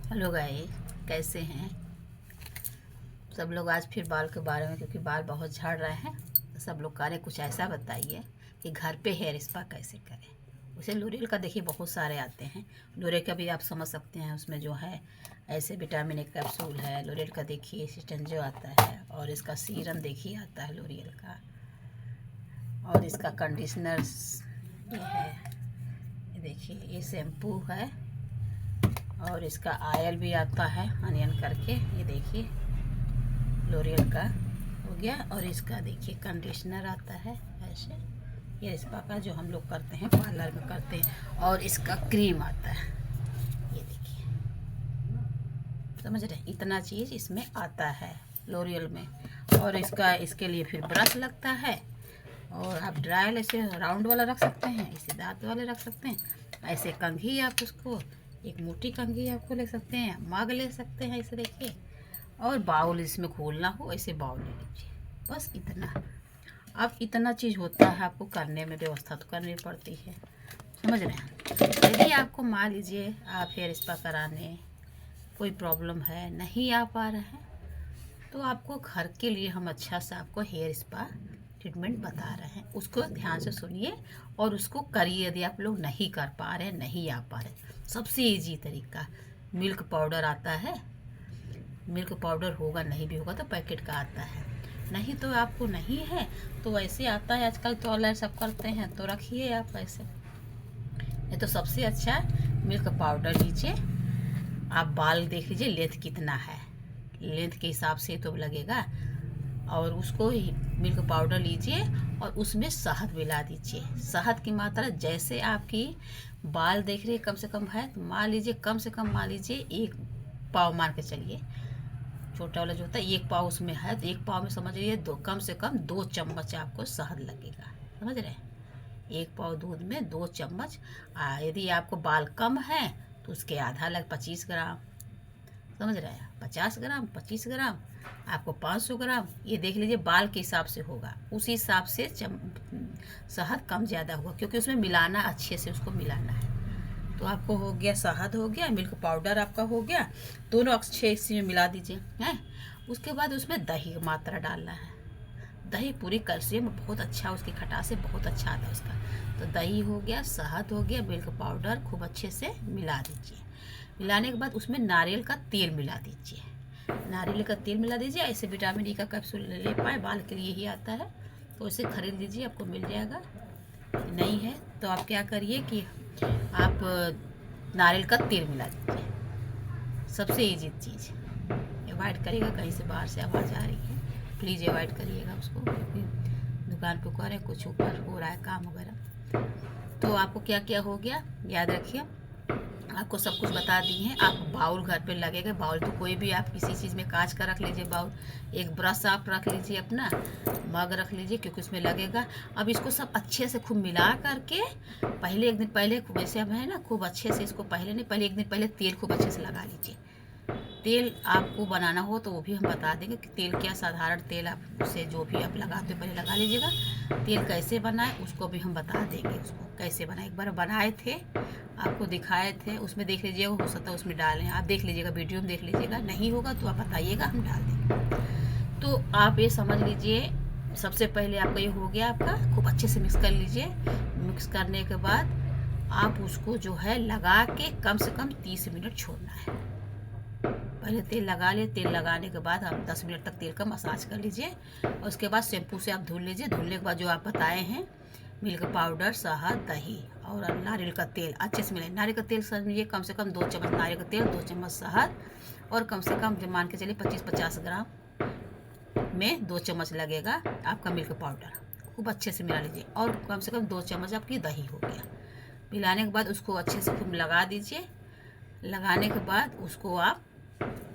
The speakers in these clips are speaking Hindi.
हेलो गाइस, कैसे हैं सब लोग। आज फिर बाल के बारे में, क्योंकि बाल बहुत झड़ रहे हैं तो सब लोग कह रहे कुछ ऐसा बताइए कि घर पे हेयर स्पा कैसे करें। उसे लोरियल का देखिए बहुत सारे आते हैं। लोरियल का भी आप समझ सकते हैं, उसमें जो है ऐसे विटामिन ए कैप्सूल है। लोरियल का देखिए सिस्टंजो आता है, और इसका सीरम देखिए आता है लोरियल का, और इसका कंडीशनर ये है। ये देखिए ये शैम्पू है, और इसका ऑयल भी आता है अनियन करके। ये देखिए लोरियल का हो गया, और इसका देखिए कंडीशनर आता है ऐसे, ये स्पा का जो हम लोग करते हैं पार्लर में करते हैं, और इसका क्रीम आता है। ये देखिए, समझ रहे हैं, इतना चीज़ इसमें आता है लोरियल में। और इसके लिए फिर ब्रश लगता है, और आप ड्रायल ऐसे राउंड वाला रख सकते हैं, ऐसे दांत वाले रख सकते हैं, ऐसे कंघी आप उसको एक मोटी कंघी आपको ले सकते हैं, मग ले सकते हैं ऐसे देखिए, और बाउल इसमें खोलना हो ऐसे बाउल ले लीजिए, बस इतना। अब इतना चीज़ होता है, आपको करने में व्यवस्था तो करनी पड़ती है, समझ रहे हैं। यदि आपको मान लीजिए आप हेयर स्पा कराने कोई प्रॉब्लम है, नहीं आ पा रहे हैं, तो आपको घर के लिए हम अच्छा सा आपको हेयर स्पा ट्रीटमेंट बता रहे हैं। उसको ध्यान से सुनिए और उसको करिए। यदि आप लोग नहीं कर पा रहे, नहीं आ पा रहे, सबसे इजी तरीका मिल्क पाउडर आता है। मिल्क पाउडर होगा, नहीं भी होगा तो पैकेट का आता है। नहीं तो आपको नहीं है तो वैसे आता है, आजकल तो ऑनलाइन सब करते हैं, तो रखिए आप ऐसे। ये तो सबसे अच्छा मिल्क पाउडर लीजिए। आप बाल देख लीजिए लेंथ कितना है, लेंथ के हिसाब से तो लगेगा। और उसको मिल्क पाउडर लीजिए और उसमें शहद मिला दीजिए। शहद की मात्रा जैसे आपकी बाल देख रहे कम से कम है, तो मान लीजिए कम से कम मान लीजिए 1 पाव मान के चलिए। छोटा वाला जो होता है 1 पाव उसमें है, तो 1 पाव में समझ लीजिए कम से कम 2 चम्मच आपको शहद लगेगा, समझ रहे हैं। 1 पाव दूध में 2 चम्मच। यदि आपको बाल कम है तो उसके आधा लग 25 ग्राम, समझ रहे हैं। 50 ग्राम 25 ग्राम आपको 500 ग्राम, ये देख लीजिए बाल के हिसाब से होगा, उसी हिसाब से शहद कम ज़्यादा होगा, क्योंकि उसमें मिलाना अच्छे से उसको मिलाना है। तो आपको हो गया शहद, हो गया मिल्क पाउडर आपका हो गया, दोनों अच्छे इसी में मिला दीजिए हैं। उसके बाद उसमें दही की मात्रा डालना है। दही पूरी कैल्शियम बहुत अच्छा, उसकी खटास से बहुत अच्छा आता है उसका। तो दही हो गया, शहद हो गया, मिल्क पाउडर खूब अच्छे से मिला दीजिए। मिलाने के बाद उसमें नारियल का तेल मिला दीजिए। नारियल का तेल मिला दीजिए, ऐसे विटामिन ई का कैप्सूल ले पाए, बाल के लिए ही आता है, तो उसे खरीद लीजिए, आपको मिल जाएगा। नहीं है तो आप क्या करिए कि आप नारियल का तेल मिला दीजिए। सबसे ईजी चीज़, अवॉइड करिएगा, कहीं से बाहर से आवाज़ आ रही है प्लीज़ अवॉइड करिएगा उसको, क्योंकि दुकान पे करें कुछ ऊपर हो रहा है काम वगैरह। तो आपको क्या क्या हो गया याद रखिए, आपको सब कुछ बता दी हैं। आप बाउल घर पे लगेगा, बाउल तो कोई भी आप किसी चीज़ में कांच का रख लीजिए बाउल, एक ब्रश आप रख लीजिए, अपना मग रख लीजिए, क्योंकि उसमें लगेगा। अब इसको सब अच्छे से खूब मिला करके पहले एक दिन पहले वैसे अब है ना, खूब अच्छे से इसको पहले नहीं, पहले एक दिन पहले तेल खूब अच्छे से लगा लीजिए। तेल आपको बनाना हो तो वो भी हम बता देंगे कि तेल क्या, साधारण तेल आप उसे जो भी आप लगाते हो पहले लगा लीजिएगा। तेल कैसे बनाए उसको भी हम बता देंगे, उसको कैसे बनाए। एक बार बनाए थे, आपको दिखाए थे, उसमें देख लीजिएगा, हो सकता है उसमें डालें, आप देख लीजिएगा, वीडियो में देख लीजिएगा। नहीं होगा तो आप बताइएगा, हम डाल देंगे। तो आप ये समझ लीजिए, सबसे पहले आपका ये हो गया, आपका खूब अच्छे से मिक्स कर लीजिए। मिक्स करने के बाद आप उसको जो है लगा के कम से कम 30 मिनट छोड़ना है। पहले तेल लगा लिए, तेल लगाने के बाद आप 10 मिनट तक तेल का मसाज कर लीजिए, और उसके बाद शैम्पू से आप धुल लीजिए। धुलने के बाद जो आप बताए हैं मिल्क पाउडर, शहद, दही और नारियल का तेल अच्छे से मिलाए। नारियल का तेल समझिए कम से कम 2 चम्मच नारियल का तेल, 2 चम्मच शहद, और कम से कम जो मान के चलिए 25-50 ग्राम में 2 चम्मच लगेगा आपका मिल्क पाउडर। खूब अच्छे से मिला लीजिए, और कम से कम 2 चम्मच आपकी दही हो गया। मिलाने के बाद उसको अच्छे से खूब लगा दीजिए। लगाने के बाद उसको आप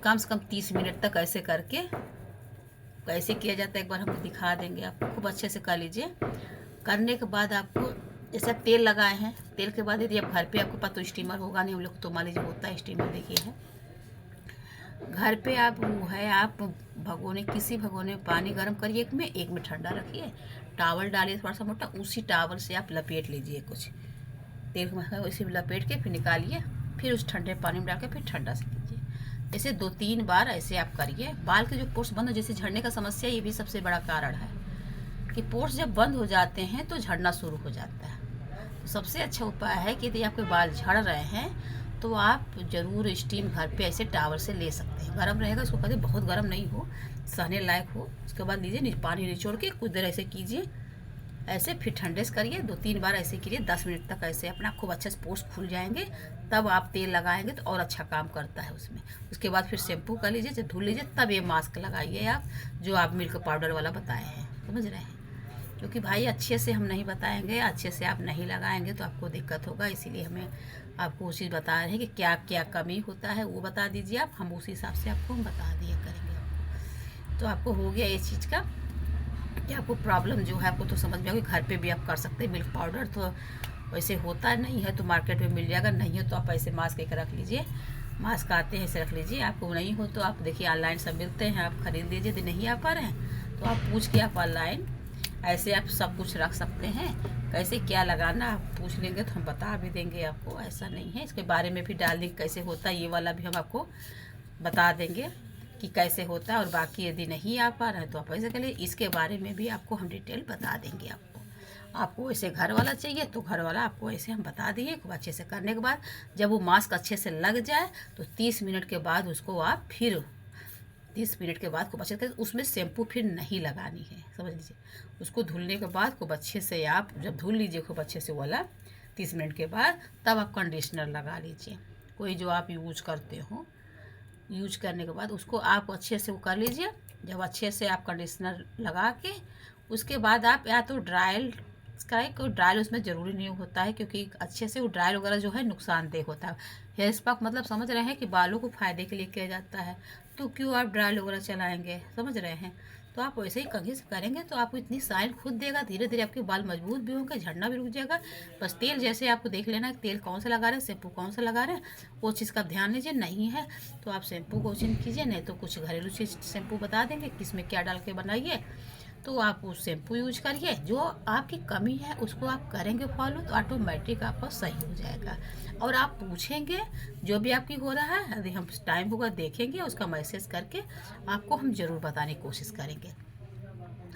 कम से कम 30 मिनट तक ऐसे करके, कैसे किया जाता है एक बार हम दिखा देंगे आपको, खूब अच्छे से कर लीजिए। करने के बाद आपको जैसे तेल लगाए हैं, तेल के बाद यदि आप घर पे आपके पास तो स्टीमर होगा नहीं, हम लोग तो मान लीजिए होता है स्टीमर, देखिए है घर पे, आप वो है, आप भगोने, किसी भगोने में पानी गर्म करिए, एक में ठंडा रखिए, टावल डालिए थोड़ा सा मोटा, उसी टावल से आप लपेट लीजिए कुछ तेल में, उसी में लपेट के फिर निकालिए, फिर उस ठंडे पानी में डाल के फिर ठंडा से कीजिए। ऐसे 2-3 बार ऐसे आप करिए। बाल के जो पोर्स बंद हो, जैसे झड़ने का समस्या, ये भी सबसे बड़ा कारण है कि पोर्स जब बंद हो जाते हैं तो झड़ना शुरू हो जाता है। तो सबसे अच्छा उपाय है कि यदि आपके बाल झड़ रहे हैं तो आप ज़रूर स्टीम घर पे ऐसे टावर से ले सकते हैं। गर्म रहेगा, इसको कभी बहुत गर्म नहीं हो, सहने लायक हो। उसके बाद लीजिए, पानी निचोड़ के कुछ देर ऐसे कीजिए, ऐसे फिर ठंडे से करिए। 2-3 बार ऐसे कीजिए, 10 मिनट तक ऐसे अपना खूब अच्छे से पोर्स खुल जाएंगे। तब आप तेल लगाएंगे तो और अच्छा काम करता है उसमें। उसके बाद फिर शैम्पू कर लीजिए, जब धुल लीजिए तब ये मास्क लगाइए आप, जो आप मिल्क पाउडर वाला बताए हैं, समझ रहे हैं। क्योंकि भाई अच्छे से हम नहीं बताएंगे, अच्छे से आप नहीं लगाएंगे तो आपको दिक्कत होगा। इसीलिए हमें आपको उसी बता रहे हैं कि क्या क्या कमी होता है वो बता दीजिए आप, हम उसी हिसाब से आपको हम बता दिया करेंगे आपको। तो आपको हो गया ये चीज़ का कि आपको प्रॉब्लम जो है आपको तो समझ में आएगी। घर पे भी आप कर सकते हैं। मिल्क पाउडर तो वैसे होता नहीं है तो मार्केट में मिल जाएगा, नहीं हो तो आप ऐसे मास्क एक रख लीजिए। मास्क आते हैं, ऐसे रख लीजिए। आपको नहीं हो तो आप देखिए ऑनलाइन सब मिलते हैं, आप खरीद लीजिए। यदि नहीं आ पा रहे हैं तो आप पूछ के आप ऑनलाइन ऐसे आप सब कुछ रख सकते हैं। कैसे क्या लगाना आप पूछ लेंगे तो हम बता भी देंगे आपको, ऐसा नहीं है। इसके बारे में भी डाल देंगे कैसे होता है, ये वाला भी हम आपको बता देंगे कि कैसे होता है। और बाकी यदि नहीं आ पा रहा है तो आप ऐसे करिए, इसके बारे में भी आपको हम डिटेल बता देंगे आपको ऐसे घर वाला चाहिए तो घर वाला आपको ऐसे हम बता दिए। खूब अच्छे से करने के बाद जब वो मास्क अच्छे से लग जाए तो 30 मिनट के बाद उसको आप फिर 30 मिनट के बाद खूब अच्छे से, उसमें शैम्पू फिर नहीं लगानी है, समझ लीजिए। उसको धुलने के बाद खूब अच्छे से आप जब धुल लीजिए खूब अच्छे से वाला 30 मिनट के बाद, तब आप कंडीशनर लगा लीजिए। कोई जो आप यूज करते हो, यूज करने के बाद उसको आप अच्छे से वो कर लीजिए। जब अच्छे से आप कंडीशनर लगा के उसके बाद आप या तो ड्रायल कराए, कोई ड्रायल उसमें ज़रूरी नहीं होता है क्योंकि अच्छे से वो ड्रायल वगैरह जो है नुकसानदेह होता है। हेयर स्पा मतलब समझ रहे हैं कि बालों को फ़ायदे के लिए किया जाता है, तो क्यों आप ड्रायल वगैरह चलाएँगे, समझ रहे हैं। तो आप वैसे ही कंघी से करेंगे तो आपको इतनी शाइन खुद देगा, धीरे धीरे आपके बाल मजबूत भी होंगे, झड़ना भी रुक जाएगा। बस तेल जैसे आपको देख लेना है तेल कौन सा लगा रहे हैं, शैम्पू कौन सा लगा रहे हैं, वो चीज़ का ध्यान लीजिए। नहीं है तो आप शैम्पू को चेंज कीजिए, नहीं तो कुछ घरेलू चीज़ शैम्पू बता देंगे किस में क्या डाल के बनाइए, तो आप उस शैम्पू यूज करिए। जो आपकी कमी है उसको आप करेंगे फॉलो तो ऑटोमेटिक आपका सही हो जाएगा। और आप पूछेंगे जो भी आपकी हो रहा है, यदि हम टाइम होगा देखेंगे, उसका मैसेज करके आपको हम ज़रूर बताने की कोशिश करेंगे,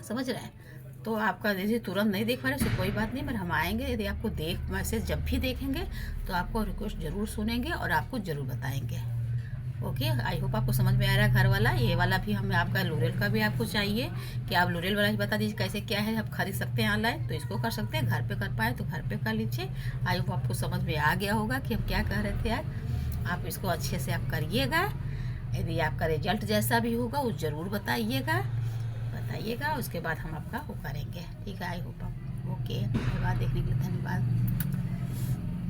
समझ रहे हैं। तो आपका यदि तुरंत नहीं देख पा रहे तो कोई बात नहीं, पर हम आएंगे। यदि आपको मैसेज जब भी देखेंगे तो आपको रिक्वेस्ट ज़रूर सुनेंगे और आपको ज़रूर बताएंगे। ओके, आई होप आपको समझ में आ रहा है घर वाला। ये वाला भी हमें आपका लोरेल का भी आपको चाहिए कि आप लोरेल वाला ही बता दीजिए कैसे क्या है। आप खरीद सकते हैं ऑनलाइन तो इसको कर सकते हैं, घर पे कर पाए तो घर पे कर लीजिए। आई होप आपको समझ में आ गया होगा कि हम क्या कह रहे थे आज। आप इसको अच्छे से आप करिएगा। यदि आपका रिजल्ट जैसा भी होगा वो ज़रूर बताइएगा। उसके बाद हम आपका वो करेंगे, ठीक है। आई होप आप ओके। धन्यवाद, देखने के लिए धन्यवाद।